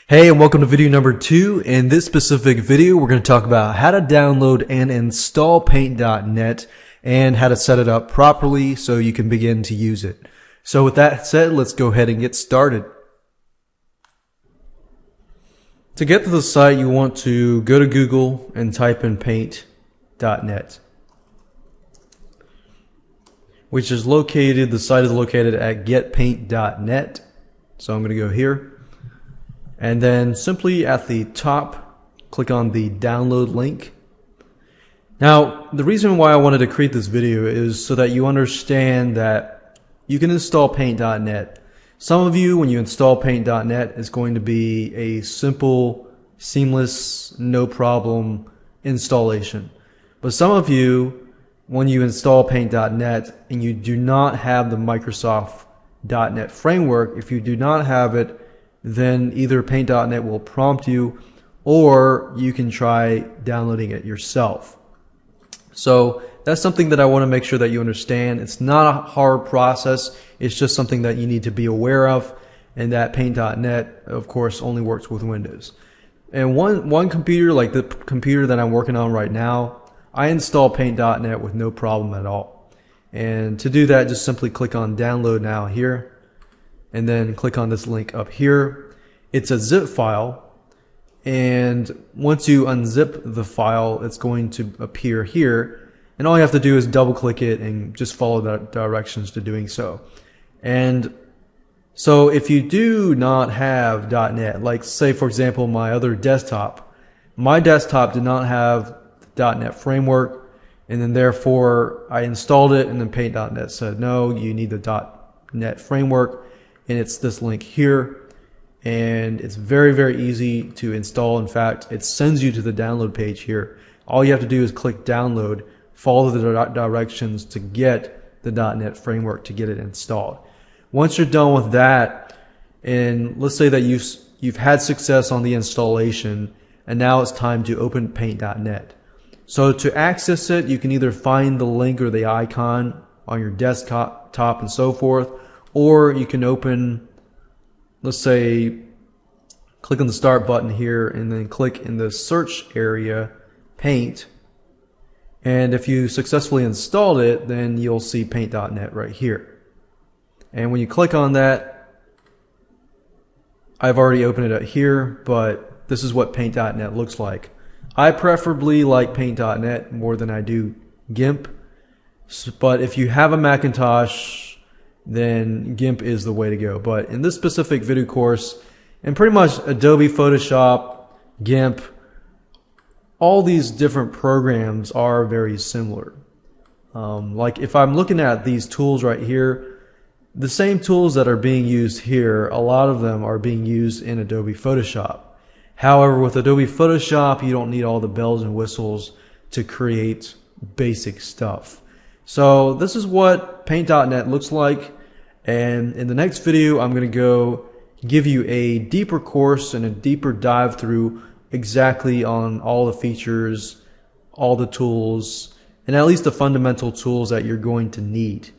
Hey, and welcome to video number 2. In this specific video, we're going to talk about how to download and install Paint.net and how to set it up properly so you can begin to use it. So with that said, let's go ahead and get started. To get to the site, you want to go to Google and type in Paint.net, which is located, the site is located at getpaint.net. So I'm going to go here. And then simply at the top, click on the download link. Now, the reason why I wanted to create this video is so that you understand that you can install Paint.net. Some of you, when you install Paint.net, it's going to be a simple, seamless, no problem installation. But some of you, when you install Paint.net and you do not have the Microsoft .NET framework, if you do not have it, then either Paint.net will prompt you or you can try downloading it yourself. So that's something that I want to make sure that you understand. It's not a hard process. It's just something that you need to be aware of, and that Paint.net, of course, only works with Windows. And one computer, like the computer that I'm working on right now, I install Paint.net with no problem at all. And to do that, just simply click on Download Now here, and then click on this link up here. It's a zip file, and once you unzip the file, it's going to appear here, and all you have to do is double click it and just follow the directions to doing so. And so if you do not have .NET, like say for example my other desktop, my desktop did not have the .NET framework, and then therefore I installed it, and then Paint.net said no, you need the .NET framework. And it's this link here, and it's very easy to install. In fact, it sends you to the download page here. All you have to do is click download, follow the directions to get the .NET framework to get it installed. Once you're done with that, and let's say that you've had success on the installation, and now it's time to open Paint.net. So to access it, you can either find the link or the icon on your desktop and so forth, or you can open, let's say, click on the start button here and then click in the search area, Paint. And if you successfully installed it, then you'll see Paint.net right here. And when you click on that, I've already opened it up here, but this is what Paint.net looks like. I preferably like Paint.net more than I do GIMP. But if you have a Macintosh, then GIMP is the way to go. But in this specific video course, and pretty much Adobe Photoshop, GIMP, all these different programs are very similar. Like if I'm looking at these tools right here, the same tools that are being used here, a lot of them are being used in Adobe Photoshop. However, with Adobe Photoshop, you don't need all the bells and whistles to create basic stuff. So this is what Paint.net looks like, and in the next video I'm going to go give you a deeper course and a deeper dive through exactly on all the features, all the tools, and at least the fundamental tools that you're going to need.